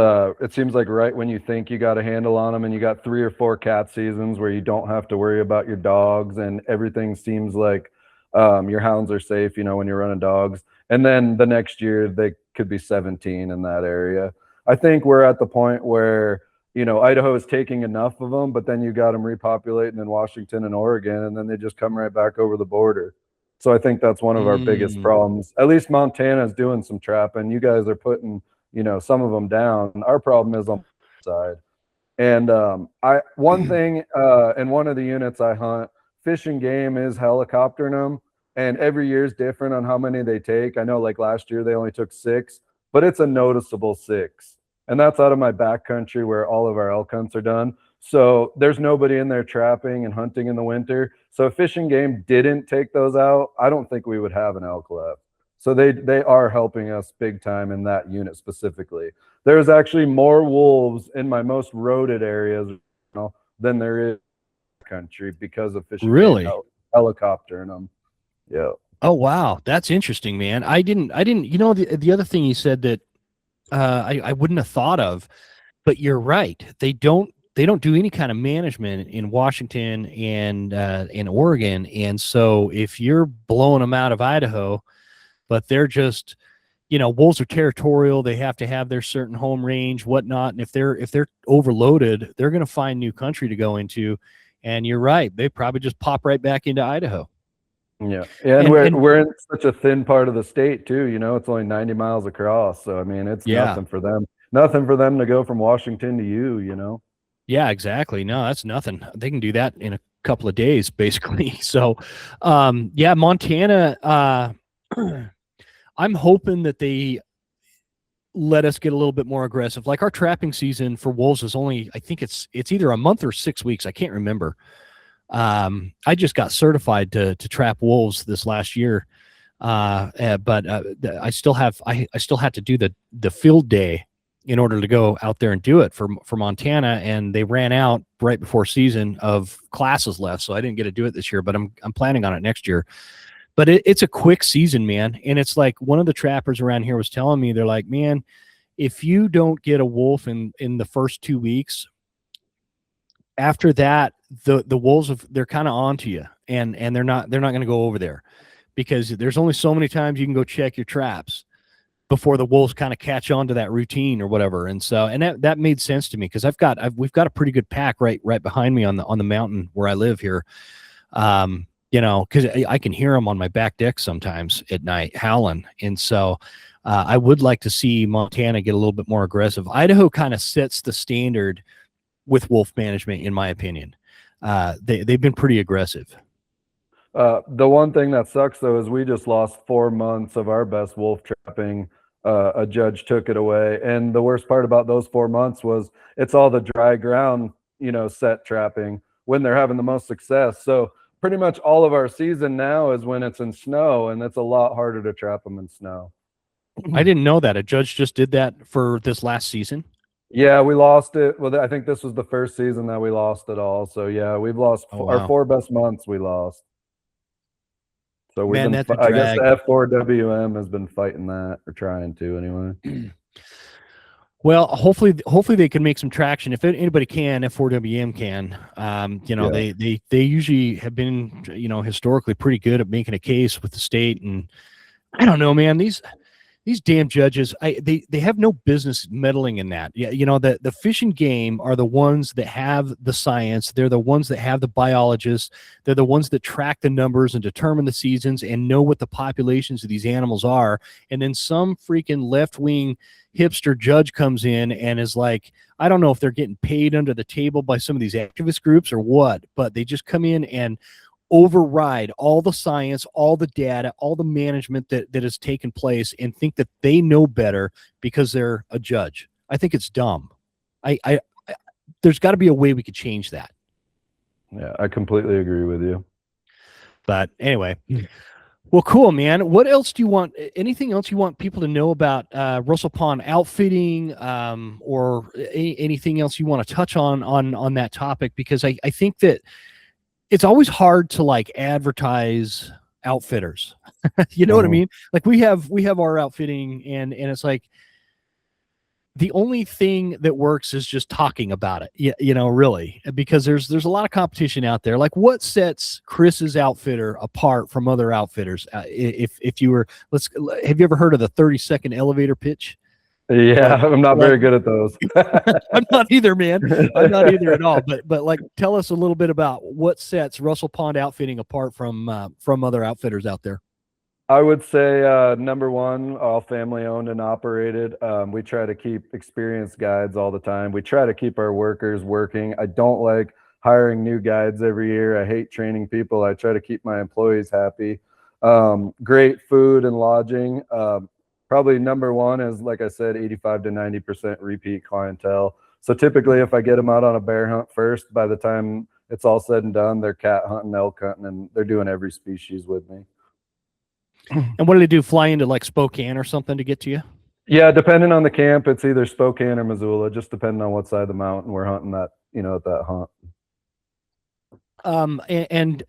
It seems like right when you think you got a handle on them, and you got 3 or 4 cat seasons where you don't have to worry about your dogs, and everything seems like your hounds are safe. When you're running dogs, and then the next year they could be 17 in that area. I think we're at the point where Idaho is taking enough of them, but then you got them repopulating in Washington and Oregon, and then they just come right back over the border. So I think that's one of our biggest problems. At least Montana is doing some trapping. You guys are putting, some of them down. Our problem is on the side. And one thing in one of the units I hunt, Fish and Game is helicoptering them, and every year is different on how many they take. I know, like last year they only took 6, but it's a noticeable 6, and that's out of my backcountry where all of our elk hunts are done. So there's nobody in there trapping and hunting in the winter. So if Fish and Game didn't take those out, I don't think we would have an elk left. So they are helping us big time in that unit specifically. There's actually more wolves in my most roaded areas than there is country because of Fish and Game helicoptering them. Yeah. Oh wow, that's interesting, man. I didn't. The other thing you said that I wouldn't have thought of, but you're right. They don't do any kind of management in Washington and in Oregon, and so if you're blowing them out of Idaho, but they're just, wolves are territorial. They have to have their certain home range, whatnot, and if they're overloaded, they're going to find new country to go into. And you're right, they probably just pop right back into Idaho. Yeah, and we're in such a thin part of the state too. It's only 90 miles across, so I mean, it's nothing for them. Nothing for them to go from Washington to you. Yeah, exactly. No, that's nothing. They can do that in a couple of days, basically. So, yeah, Montana. I'm hoping that they let us get a little bit more aggressive. Like our trapping season for wolves is only, I think it's either a month or 6 weeks. I can't remember. I just got certified to trap wolves this last year, but I still have to do the field day in order to go out there and do it for Montana, and they ran out right before season of classes left, so I didn't get to do it this year. But I'm planning on it next year. But it's a quick season, man, and it's like one of the trappers around here was telling me, they're like, man, if you don't get a wolf in the first 2 weeks, after that, the wolves they're kind of onto you, and they're not going to go over there, because there's only so many times you can go check your traps before the wolves kind of catch on to that routine or whatever. And so, and that made sense to me, because we've got a pretty good pack right behind me on the mountain where I live here. Because I can hear them on my back deck sometimes at night howling, and so I would like to see Montana get a little bit more aggressive. Idaho kind of sets the standard with wolf management, in my opinion. They've been pretty aggressive. The one thing that sucks though is we just lost 4 months of our best wolf trapping. A judge took it away, and the worst part about those 4 months was it's all the dry ground, set trapping when they're having the most success. So pretty much all of our season now is when it's in snow, and it's a lot harder to trap them in snow. I didn't know that a judge just did that for this last season. Yeah, we lost it. Well, I think this was the first season that we lost it all. So yeah, we've lost our 4 best months. We lost. So we've been, I guess the F4WM has been fighting that, or trying to anyway. Well, hopefully they can make some traction. If anybody can, F4WM can. They usually have been, historically pretty good at making a case with the state. And I don't know, man, these damn judges, they have no business meddling in that. Yeah, the Fish and Game are the ones that have the science. They're the ones that have the biologists. They're the ones that track the numbers and determine the seasons and know what the populations of these animals are. And then some freaking left-wing hipster judge comes in and is like, I don't know if they're getting paid under the table by some of these activist groups or what, but they just come in and override all the science, all the data, all the management that has taken place, and think that they know better because they're a judge. I think it's dumb. I there's got to be a way we could change that. Yeah, I completely agree with you. But anyway, well, cool, man. What else do you want? Anything else you want people to know about Russell Pond outfitting, or anything else you want to touch on that topic? Because I think that it's always hard to like advertise outfitters. You know what I mean? Like we have our outfitting, and it's like, the only thing that works is just talking about it. You know, really, because there's a lot of competition out there. Like, what sets Chris's outfitter apart from other outfitters? If you were, have you ever heard of the 30-second elevator pitch? Yeah, I'm not very good at those. I'm not either, man. I'm not either at all. But like, tell us a little bit about what sets Russell Pond Outfitting apart from other outfitters out there. I would say number one, all family owned and operated. We try to keep experienced guides all the time. We try to keep our workers working. I don't like hiring new guides every year. I hate training people. I try to keep my employees happy. Great food and lodging. Probably number one is, like I said, 85 to 90% repeat clientele. So typically if I get them out on a bear hunt first, by the time it's all said and done, they're cat hunting, elk hunting, and they're doing every species with me. And what do they do? Fly into like Spokane or something to get to you? Yeah, depending on the camp, it's either Spokane or Missoula, just depending on what side of the mountain we're hunting that, at that hunt. And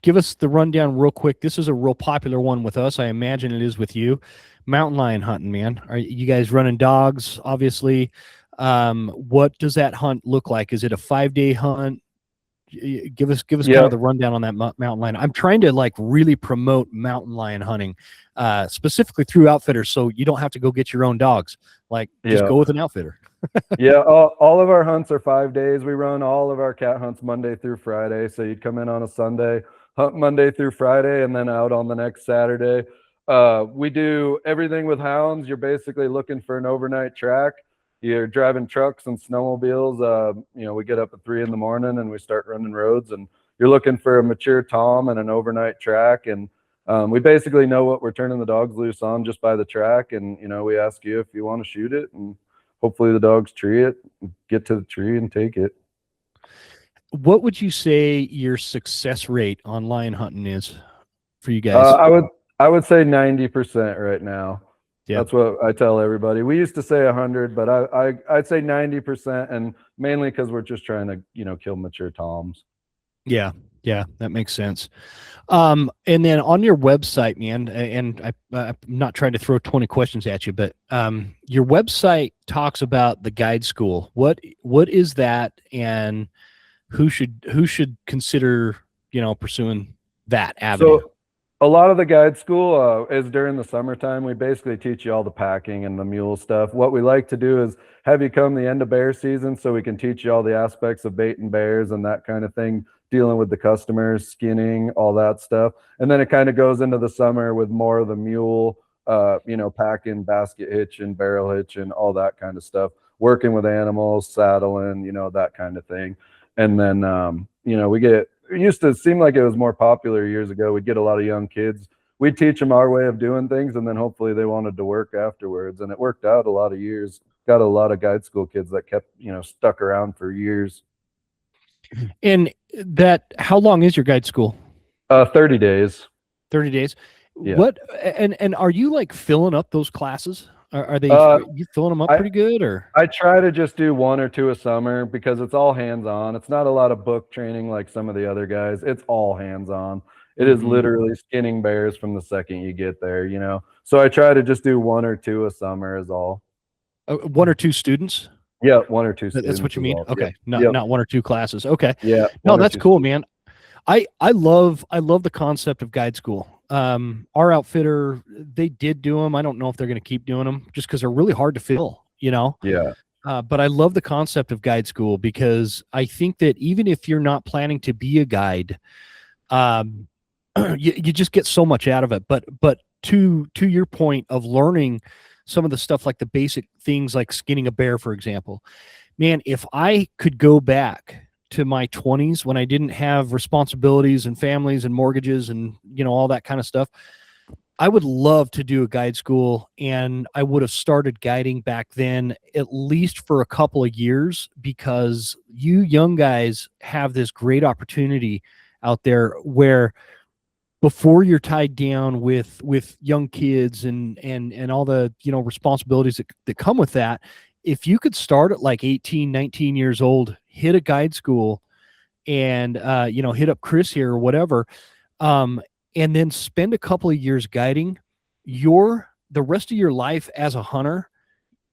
give us the rundown real quick. This is a real popular one with us. I imagine it is with you. Mountain lion hunting, man. Are you guys running dogs? Obviously. What does that hunt look like? Is it a 5-day hunt? Give us kind of the rundown on that mountain lion. I'm trying to like really promote mountain lion hunting, specifically through outfitters, so you don't have to go get your own dogs. Like, just go with an outfitter. Yeah, all of our hunts are 5 days. We run all of our cat hunts Monday through Friday. So you'd come in on a Sunday, hunt Monday through Friday, and then out on the next Saturday. We do everything with hounds. You're basically looking for an overnight track. You're driving trucks and snowmobiles. We get up at 3 a.m. and we start running roads, and you're looking for a mature tom and an overnight track. And we basically know what we're turning the dogs loose on just by the track. And, we ask you if you want to shoot it, and hopefully the dogs tree it, get to the tree and take it. What would you say your success rate on lion hunting is for you guys? I would say 90% right now. Yeah. That's what I tell everybody. We used to say 100, but I'd say 90%, and mainly because we're just trying to, kill mature toms. Yeah, that makes sense. And then on your website, man, and I'm not trying to throw 20 questions at you, but your website talks about the guide school. What is that, and who should consider, pursuing that avenue? So a lot of the guide school is during the summertime. We basically teach you all the packing and the mule stuff. What we like to do is have you come the end of bear season so we can teach you all the aspects of baiting bears and that kind of thing, dealing with the customers, skinning, all that stuff. And then it kind of goes into the summer with more of the mule, packing, basket hitching, barrel hitching, all that kind of stuff, working with animals, saddling, that kind of thing. And then, it used to seem like it was more popular years ago. We'd get a lot of young kids. We'd teach them our way of doing things, and then hopefully they wanted to work afterwards. And it worked out a lot of years. Got a lot of guide school kids that kept, stuck around for years. And how long is your guide school? 30 days. 30 days. Yeah. What, and are you like filling up those classes? Are they, you filling them up pretty good, or? I try to just do 1 or 2 a summer because it's all hands-on. It's not a lot of book training like some of the other guys. It's all hands-on. It is literally skinning bears from the second you get there, So I try to just do 1 or 2 a summer is all. 1 or 2 students? Yeah, 1 or 2 students. That's what you mean? Okay. Yep. Not 1 or 2 classes. Okay. Yeah. No, that's cool, man. I love the concept of guide school. Our outfitter, they did do them. I don't know if they're going to keep doing them just because they're really hard to fill, Yeah. But I love the concept of guide school because I think that even if you're not planning to be a guide, you just get so much out of it. But to your point of learning some of the stuff, like the basic things like skinning a bear, for example, man, if I could go back to my 20s when I didn't have responsibilities and families and mortgages and, all that kind of stuff, I would love to do a guide school, and I would have started guiding back then, at least for a couple of years, because you young guys have this great opportunity out there where before you're tied down with young kids and all the, responsibilities that come with that, if you could start at like 18, 19 years old, hit a guide school and, hit up Chris here or whatever, and then spend a couple of years guiding, the rest of your life as a hunter,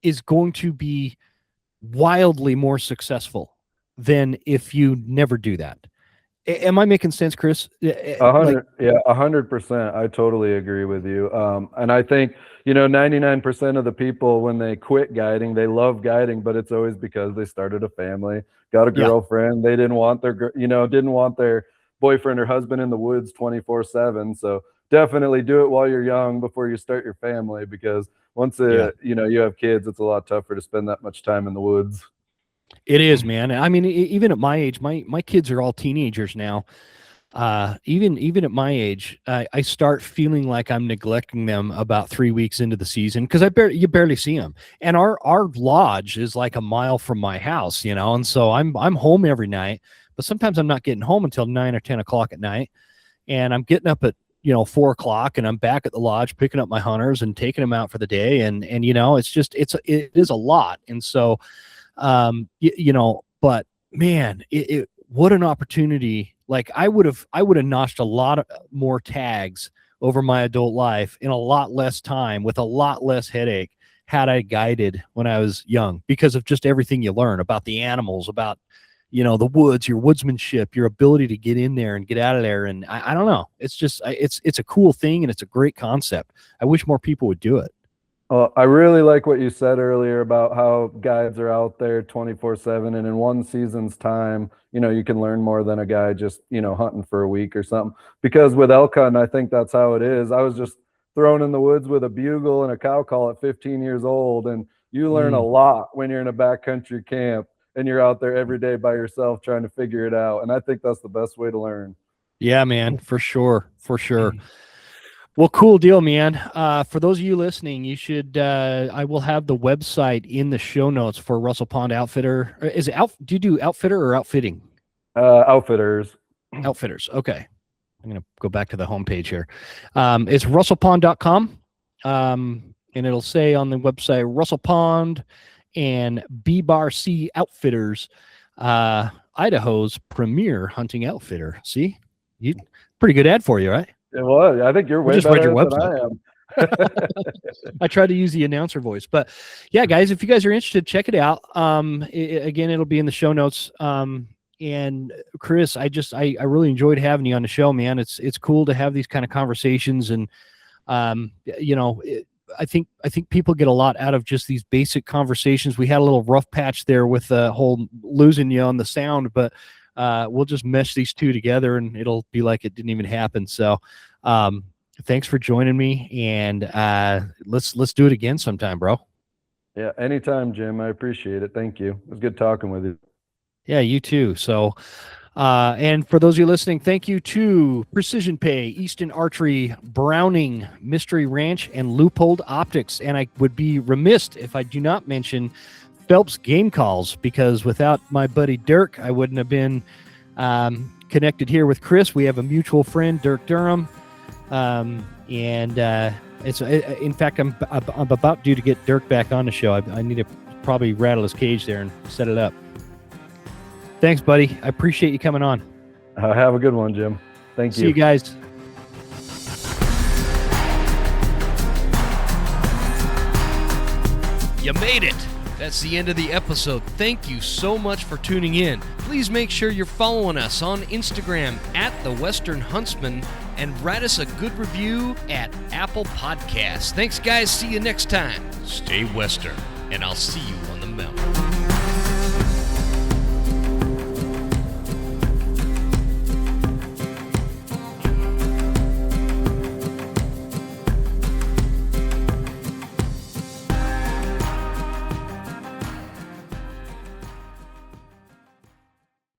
is going to be wildly more successful than if you never do that. Am I making sense, Chris? 100%. I totally agree with you. And I think, 99% of the people, when they quit guiding, they love guiding, but it's always because they started a family, got a girlfriend. They didn't want their boyfriend or husband in the woods 24/7. So definitely do it while you're young before you start your family, because once you have kids, it's a lot tougher to spend that much time in the woods. It is, man. I mean, even at my age, my kids are all teenagers now. Even at my age, I start feeling like I'm neglecting them about 3 weeks into the season, because you barely see them. And our lodge is like a mile from my house, and so I'm home every night, but sometimes I'm not getting home until 9 or 10 o'clock at night, and I'm getting up at 4 o'clock, and I'm back at the lodge picking up my hunters and taking them out for the day, and it is a lot, and so. But man, what an opportunity. Like I would have notched a lot more tags over my adult life in a lot less time with a lot less headache had I guided when I was young, because of just everything you learn about the animals, about, the woods, your woodsmanship, your ability to get in there and get out of there. And I don't know. It's just, it's a cool thing, and it's a great concept. I wish more people would do it. Well, I really like what you said earlier about how guides are out there 24/7, and in one season's time, you can learn more than a guy just, hunting for a week or something. Because with elk hunting, I think that's how it is. I was just thrown in the woods with a bugle and a cow call at 15 years old, and you learn a lot when you're in a backcountry camp and you're out there every day by yourself trying to figure it out. And I think that's the best way to learn. Yeah, man, for sure. Well, cool deal, man. For those of you listening, you should. I will have the website in the show notes for Russell Pond Outfitter. Is it do you do outfitter or outfitting? Outfitters. Outfitters. Okay, I'm gonna go back to the homepage here. It's russellpond.com, and it'll say on the website Russell Pond and B-Bar-C Outfitters, Idaho's premier hunting outfitter. See, pretty good ad for you, right? It was. I think you're way just read better your than I website. am. I try to use the announcer voice, but yeah, guys, if you guys are interested, check it out. Again, it'll be in the show notes. And Chris, I really enjoyed having you on the show, man. It's cool to have these kind of conversations, and I think people get a lot out of just these basic conversations. We had a little rough patch there with the whole losing you on the sound, but we'll just mesh these two together and it'll be like it didn't even happen. So thanks for joining me, and let's do it again sometime, bro. Yeah, anytime, Jim. I appreciate it. Thank you. It was good talking with you. Yeah, you too. So and for those of you listening, thank you to Precision Pay, Easton Archery, Browning, Mystery Ranch, and Loophole Optics. And I would be remiss if I do not mention Phelps Game Calls, because without my buddy Dirk, I wouldn't have been connected here with Chris. We have a mutual friend, Dirk Durham, and it's in fact I'm about due to get Dirk back on the show. I need to probably rattle his cage there and set it up. Thanks, buddy. I appreciate you coming on. Have a good one, Jim. Thank you. See you guys. You made it. That's the end of the episode. Thank you so much for tuning in. Please make sure you're following us on Instagram at The Western Huntsman, and write us a good review at Apple Podcasts. Thanks, guys. See you next time. Stay Western, and I'll see you